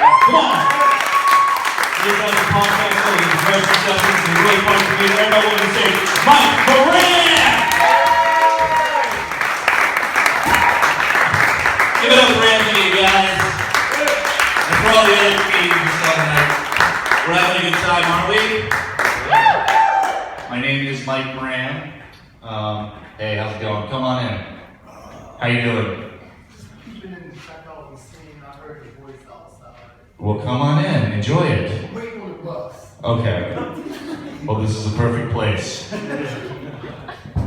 Come on. Here's the podcast, ladies and gentlemen. It's really fun to meet everybody on the stage. Mike Moran! Give it up for Anthony, guys. And for all the other comedians we saw tonight. We're having a good time, aren't we? My name is Mike Moran. Hey, how's it going? Come on in. How you doing? Well, come on in. Enjoy it. Waiting on the bus. Okay. Well, this is a perfect place.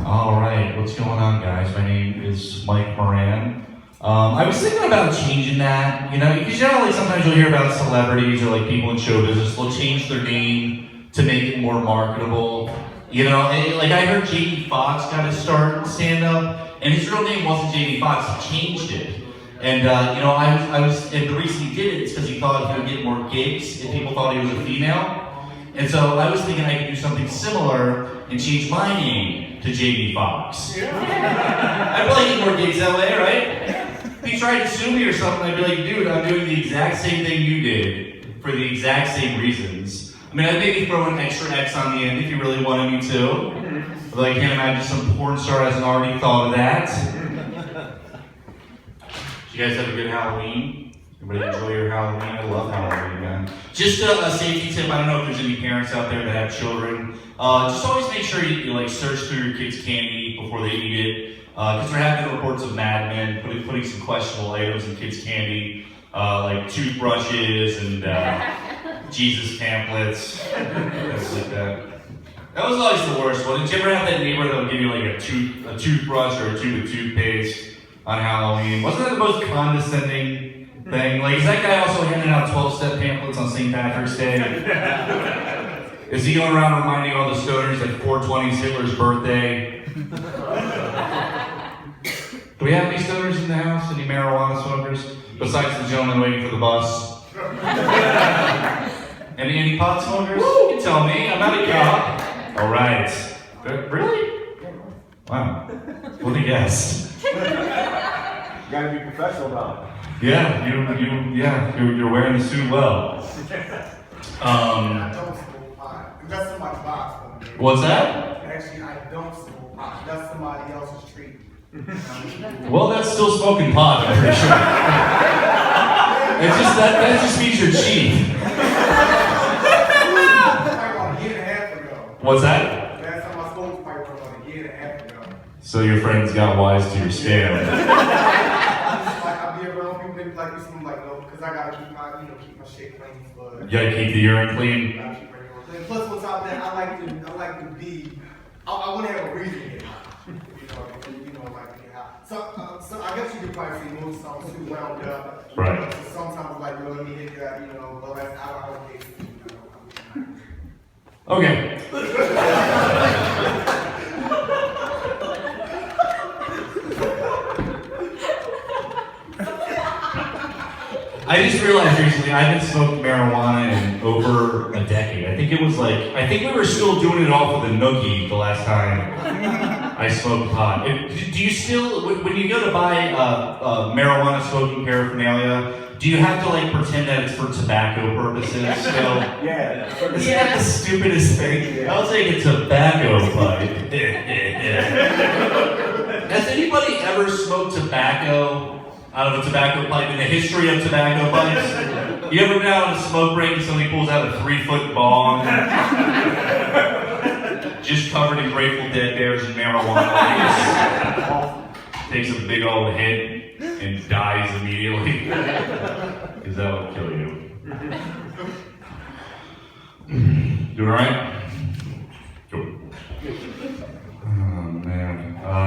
All right. What's going on, guys? My name is Mike Moran. I was thinking about changing that, because like sometimes you'll hear about celebrities or like people in show business, they'll change their name to make it more marketable. Like I heard Jamie Foxx got his start in stand-up, and his real name wasn't Jamie Foxx, he changed it. And and the reason he did it is because he thought he would get more gigs if people thought he was a female. And so I was thinking I could do something similar and change my name to Jamie Foxx. Yeah. I'd probably get more gigs that way, right? If he tried to sue me or something, I'd be like, dude, I'm doing the exact same thing you did for the exact same reasons. I mean, I'd maybe throw an extra X on the end if you really wanted me to. But I can't imagine some porn star hasn't already thought of that. Did you guys have a good Halloween? Everybody enjoy your Halloween? I love Halloween, man. Just a safety tip, I don't know if there's any parents out there that have children. Just always make sure you search through your kids' candy before they eat it. Because there have been reports of madmen putting some questionable items in kids' candy, like toothbrushes and Jesus pamphlets, things like that. That was always the worst one. Did you ever have that neighbor that would give you like a toothbrush or a tube of toothpaste on Halloween? Wasn't that the most condescending thing? Like, is that guy also handing out 12-step pamphlets on St. Patrick's Day? Is he going around reminding all the stoners that 420 is Hitler's birthday? Do we have any stoners in the house? Any marijuana smokers? Besides the gentleman waiting for the bus? Any pot smokers? You can tell me. I'm not a cop. All right. Really? Wow. What a guess. You gotta be professional about it. Yeah, you're wearing the suit well. I don't smoke pot. That's somebody's box. What's that? Actually, I don't smoke pot. That's somebody else's treat. Well, that's still smoking pot, I'm pretty sure. It's just that just means you're cheap. About a year and a half ago. What's that? Last time I smoked pipe was about a year and a half ago. So your friends got wise to your scam. I be around people that like this, I'm like, no, because I gotta keep my shit clean. But You gotta keep the urine clean. Plus, what's out there, I like to be. I want to have a reason here. So I guess you could probably see most songs too wound up. Right. So sometimes like, let me hit that, well, that's out of our case. Okay. I just realized recently I haven't smoked marijuana in over a decade. I think we were still doing it off of the nookie the last time I smoked pot. Do you still, when you go to buy marijuana smoking paraphernalia, do you have to pretend that it's for tobacco purposes still? Yeah. Isn't that the stupidest thing? Yeah. I'll take a tobacco pipe. Has anybody ever smoked tobacco out of a tobacco pipe in the history of tobacco pipes? You ever been out on a smoke break and somebody pulls out a 3-foot bong? Just covered in Grateful Dead bears and marijuana leaves. Takes a big old hit and dies immediately. Because that would kill you. You alright? Cool. Oh man.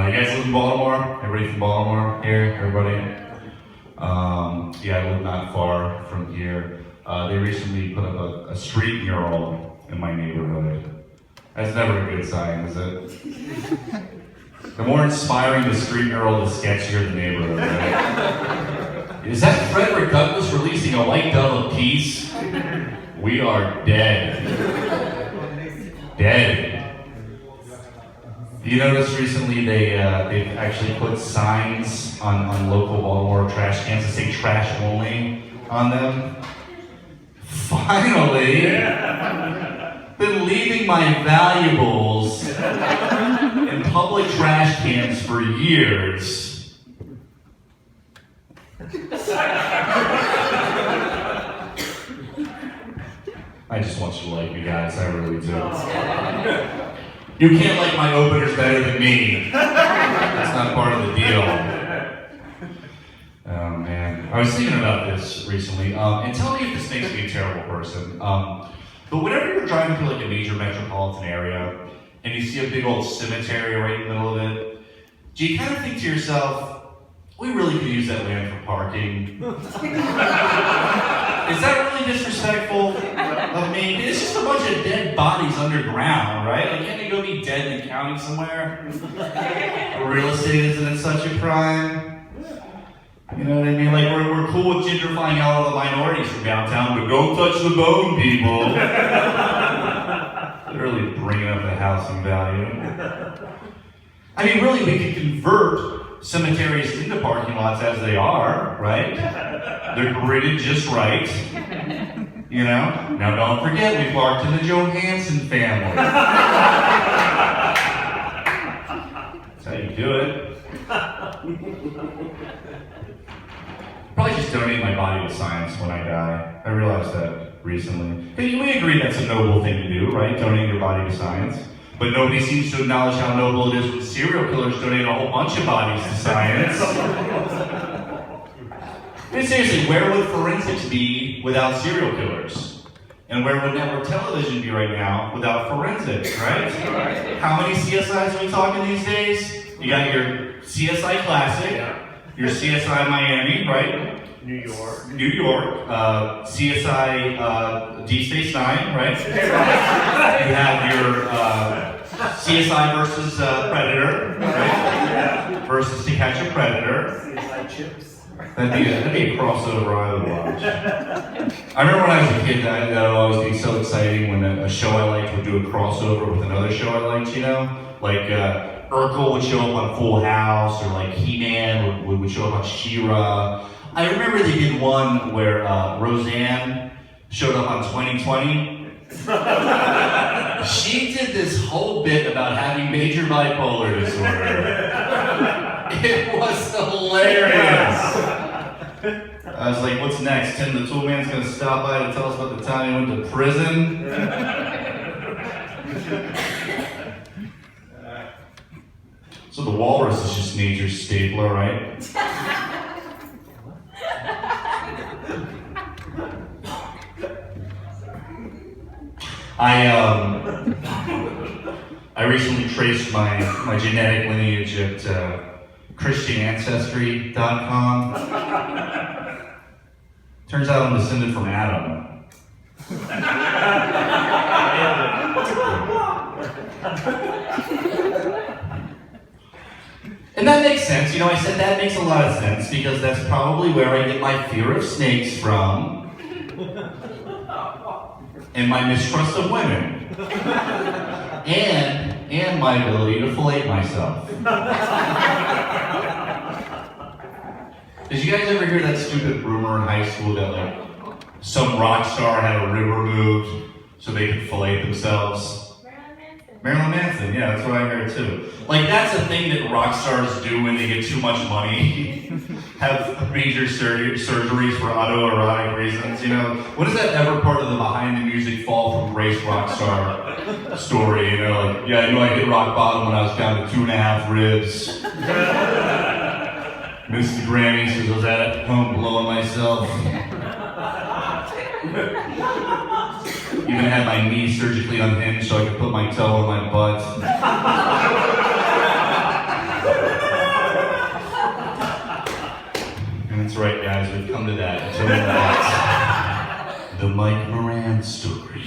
You guys live in Baltimore? Everybody from Baltimore here? Everybody? Yeah, I live not far from here. They recently put up a street mural in my neighborhood. That's never a good sign, is it? The more inspiring the street mural, the sketchier the neighborhood, right? Is that Frederick Douglass releasing a white dove of peace? We are dead. Dead. You notice recently they've actually put signs on local Baltimore trash cans that say trash only on them? finally been leaving my valuables in public trash cans for years. I just want you to like me, guys. I really do. You can't like my openers better than me. That's not part of the deal. Oh man, I was thinking about this recently, and tell me if this makes me a terrible person. But whenever you're driving through like a major metropolitan area and you see a big old cemetery right in the middle of it, do you kind of think to yourself, we really could use that land for parking? Is that really disrespectful of me? It's just a bunch of dead bodies underground, right? Like, can't they go be dead in the county somewhere? Real estate isn't it such a crime? You know what I mean? Like, we're cool with gentrifying out all the minorities from downtown, but don't touch the bone, people. Literally bringing up the housing value. I mean, really, we could convert cemeteries into parking lots as they are, right? They're gridded just right. You know? Now, don't forget, we parked in the Johansson family. That's how you do it. Probably just donate my body to science when I die. I realized that recently. Hey, we agree that's a noble thing to do, right? Donate your body to science. But nobody seems to acknowledge how noble it is when serial killers donate a whole bunch of bodies to science. I mean, seriously, where would forensics be without serial killers? And where would network television be right now without forensics, right? How many CSIs are we talking these days? You got your CSI Classic, your CSI Miami, right? New York, CSI D Space 9, right? You have your CSI versus Predator, right? Versus To Catch a Predator. CSI Chips. That'd be a crossover I would watch. I remember when I was a kid, that would always be so exciting when a show I liked would do a crossover with another show I liked, you know? Like, Urkel would show up on Full House, or like He-Man would show up on She-Ra. I remember they did one where Roseanne showed up on 2020. She did this whole bit about having major bipolar disorder. It was hilarious. I was like, what's next? Tim the Tool Man's gonna stop by to tell us about the time he went to prison? So the walrus is just nature's stapler, right? I recently traced my genetic lineage at ChristianAncestry.com. Turns out I'm descended from Adam. And that makes sense. You know, I said that makes a lot of sense because that's probably where I get my fear of snakes from. And my mistrust of women. And my ability to fillet myself. Did you guys ever hear that stupid rumor in high school that like some rock star had a rib removed so they could fillet themselves? Marilyn Manson, yeah, that's what I heard too. Like, that's a thing that rock stars do when they get too much money. Have major surgeries for autoerotic reasons, you know? What is that ever part of the behind the music fall from grace rock star story, you know? Like, yeah, I knew I hit rock bottom when I was down to 2.5 ribs. Missed the Grammys because I was at home blowing myself. Even had my knee surgically unhinged so I could put my toe on my butt. And that's right, guys, we've come to that. So that's the Mike Moran story.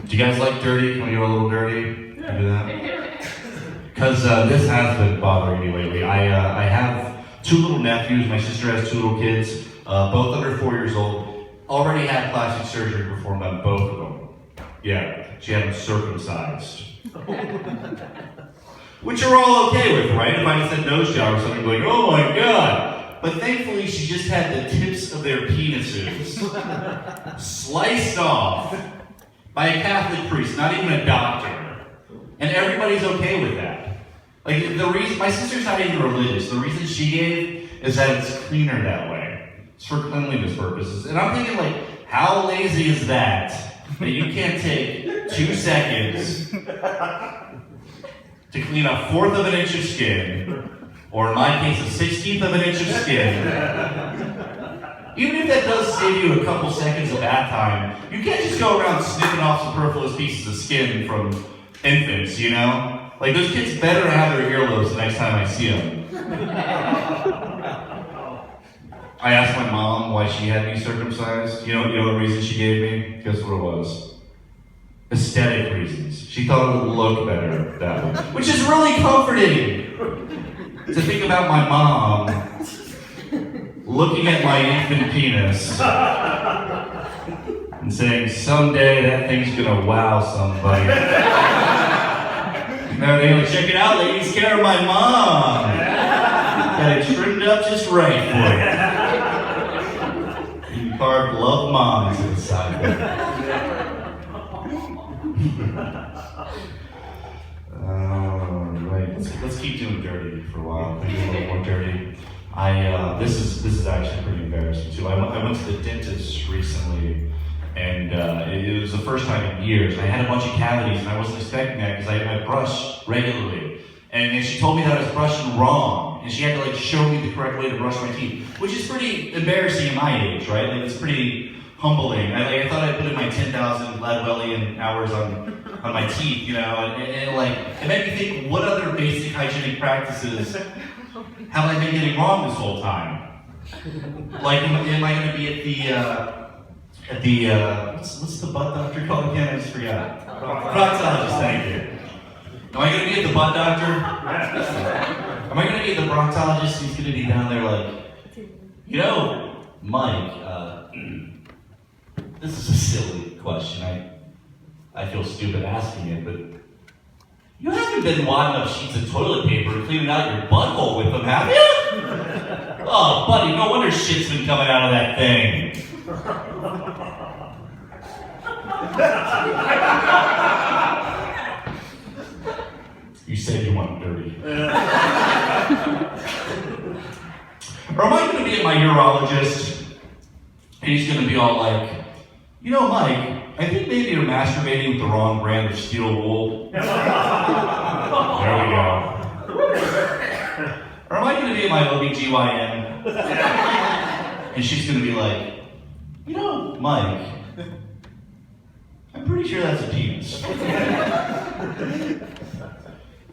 Do you guys like dirty? Can we go a little dirty? Can we do that? Because this has been bothering me lately. I have 2 little nephews. My sister has 2 little kids, both under 4 years old. Already had plastic surgery performed on both of them. Yeah, she had them circumcised. Which you're all okay with, right? If I just said nose job or something, like, oh my god, but thankfully she just had the tips of their penises sliced off by a Catholic priest, not even a doctor. And everybody's okay with that. Like, the reason, my sister's not even religious. The reason she gave is that it's cleaner that way. It's for cleanliness purposes. And I'm thinking, like, how lazy is that you can't take 2 seconds to clean a 1/4 of an inch of skin, or in my case, a 1/16 of an inch of skin. Even if that does save you a couple seconds of bath time, you can't just go around snipping off superfluous pieces of skin from infants, you know? Like, those kids better have their earlobes the next time I see them. I asked my mom why she had me circumcised. You know the reason she gave me? Guess what it was? Aesthetic reasons. She thought it would look better that way. Which is really comforting to think about my mom looking at my infant penis and saying, someday that thing's gonna wow somebody. Now they're gonna check it out, ladies, care of my mom. Got it trimmed up just right for you. You carved love moms inside there. Right. Let's keep doing dirty for a while. Maybe a little more dirty. This is actually pretty embarrassing too. I went to the dentist recently, and it was the first time in years. I had a bunch of cavities, and I wasn't expecting that because I brush regularly. And she told me that I was brushing wrong, and she had to show me the correct way to brush my teeth, which is pretty embarrassing at my age, right? Like, it's pretty humbling. I thought I put in my 10,000 Gladwellian hours on my teeth, you know, and it made me think, what other basic hygienic practices have I been getting wrong this whole time? Like, am I going to be at the what's the butt doctor called again? I just forgot. Proctologist, thank you. Am I going to be at the butt doctor? Am I going to be at the proctologist who's going to be down there like, you know, Mike, this is a silly question. I feel stupid asking it, but you haven't been wadding up sheets of toilet paper and cleaning out your butthole with them, have you? Oh, buddy, no wonder shit's been coming out of that thing. You said you want dirty. Or am I going to be at my urologist and he's going to be all like, you know, Mike, I think maybe you're masturbating with the wrong brand of steel wool. There we go. Or am I going to be at my OBGYN and she's going to be like, you know, Mike, I'm pretty sure that's a penis.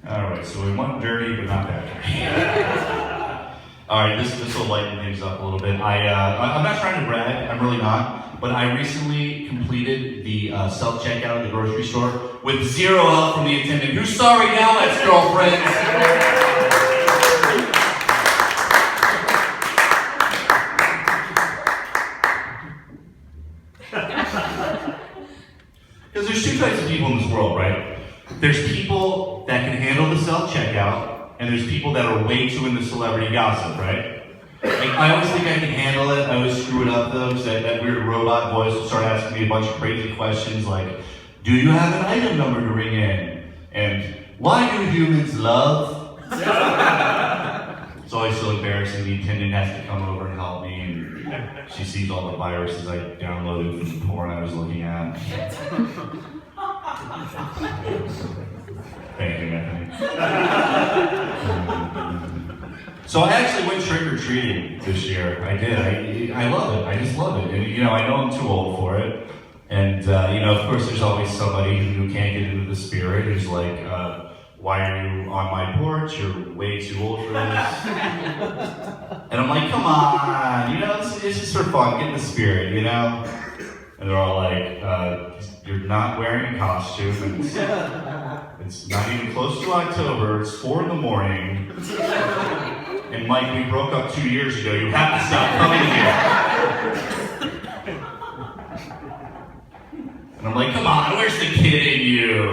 Alright, so we went dirty, but not that dirty. Alright, this will lighten things up a little bit. I'm not trying to brag, I'm really not. But I recently completed the self-checkout at the grocery store with 0 help from the attendant. Who's sorry now, ex-girlfriend? Because there's 2 types of people in this world, right? There's people that can handle the self-checkout, and there's people that are way too into celebrity gossip, right? Like, I always think I can handle it. I always screw it up though, because that weird robot voice will start asking me a bunch of crazy questions like, do you have an item number to ring in? And why do humans love? It's always so embarrassing. The attendant has to come over and help me, and she sees all the viruses I downloaded from the porn I was looking at. Thank you, Anthony. So I actually went trick-or-treating this year. I did. I love it. I just love it. And, you know, I know I'm too old for it. And, you know, of course, there's always somebody who can't get into the spirit who's like, why are you on my porch? You're way too old for this. And I'm like, come on, you know, it's just for fun. Get in the spirit, you know? And they're all like, you're not wearing a costume. It's not even close to October. It's 4 in the morning. And Mike, we broke up 2 years ago. You have to stop coming here. And I'm like, come on, where's the kid in you?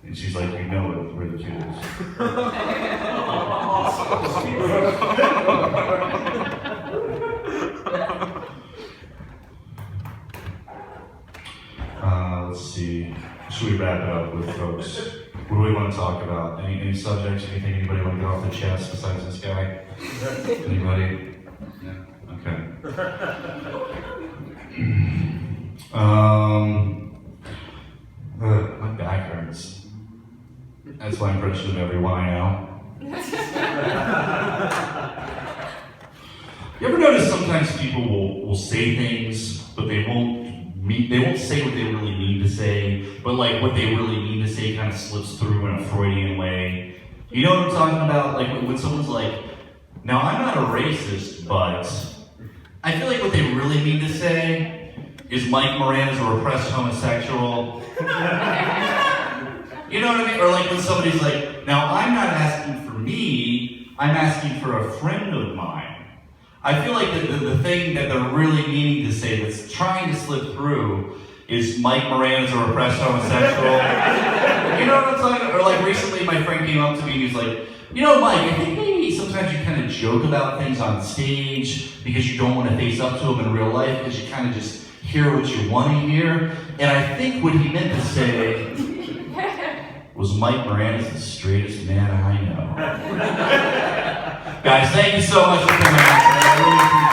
And she's like, you know it, where the kid is. Let's see. Should we wrap it up with folks? What do we want to talk about? Any subjects? Anything anybody want to get off their chest besides this guy? Anybody? Yeah. Okay. My back hurts. That's my impression of everyone I know. You ever notice sometimes people will say things, but they won't say what they really mean to say, but like what they really mean to say kind of slips through in a Freudian way. You know what I'm talking about? Like when someone's like, now I'm not a racist, but I feel like what they really mean to say is Mike Moran is a repressed homosexual. You know what I mean? Or like when somebody's like, now I'm not asking for me, I'm asking for a friend of mine. I feel like the thing that they're really meaning to say that's trying to slip through is Mike Moran is a repressed homosexual. You know what I'm talking about? Or like recently my friend came up to me and he's like, you know, Mike, I think maybe sometimes you kind of joke about things on stage because you don't want to face up to them in real life because you kind of just hear what you want to hear. And I think what he meant to say was Mike Moran is the straightest man I know. Guys, thank you so much for coming out. I really appreciate it.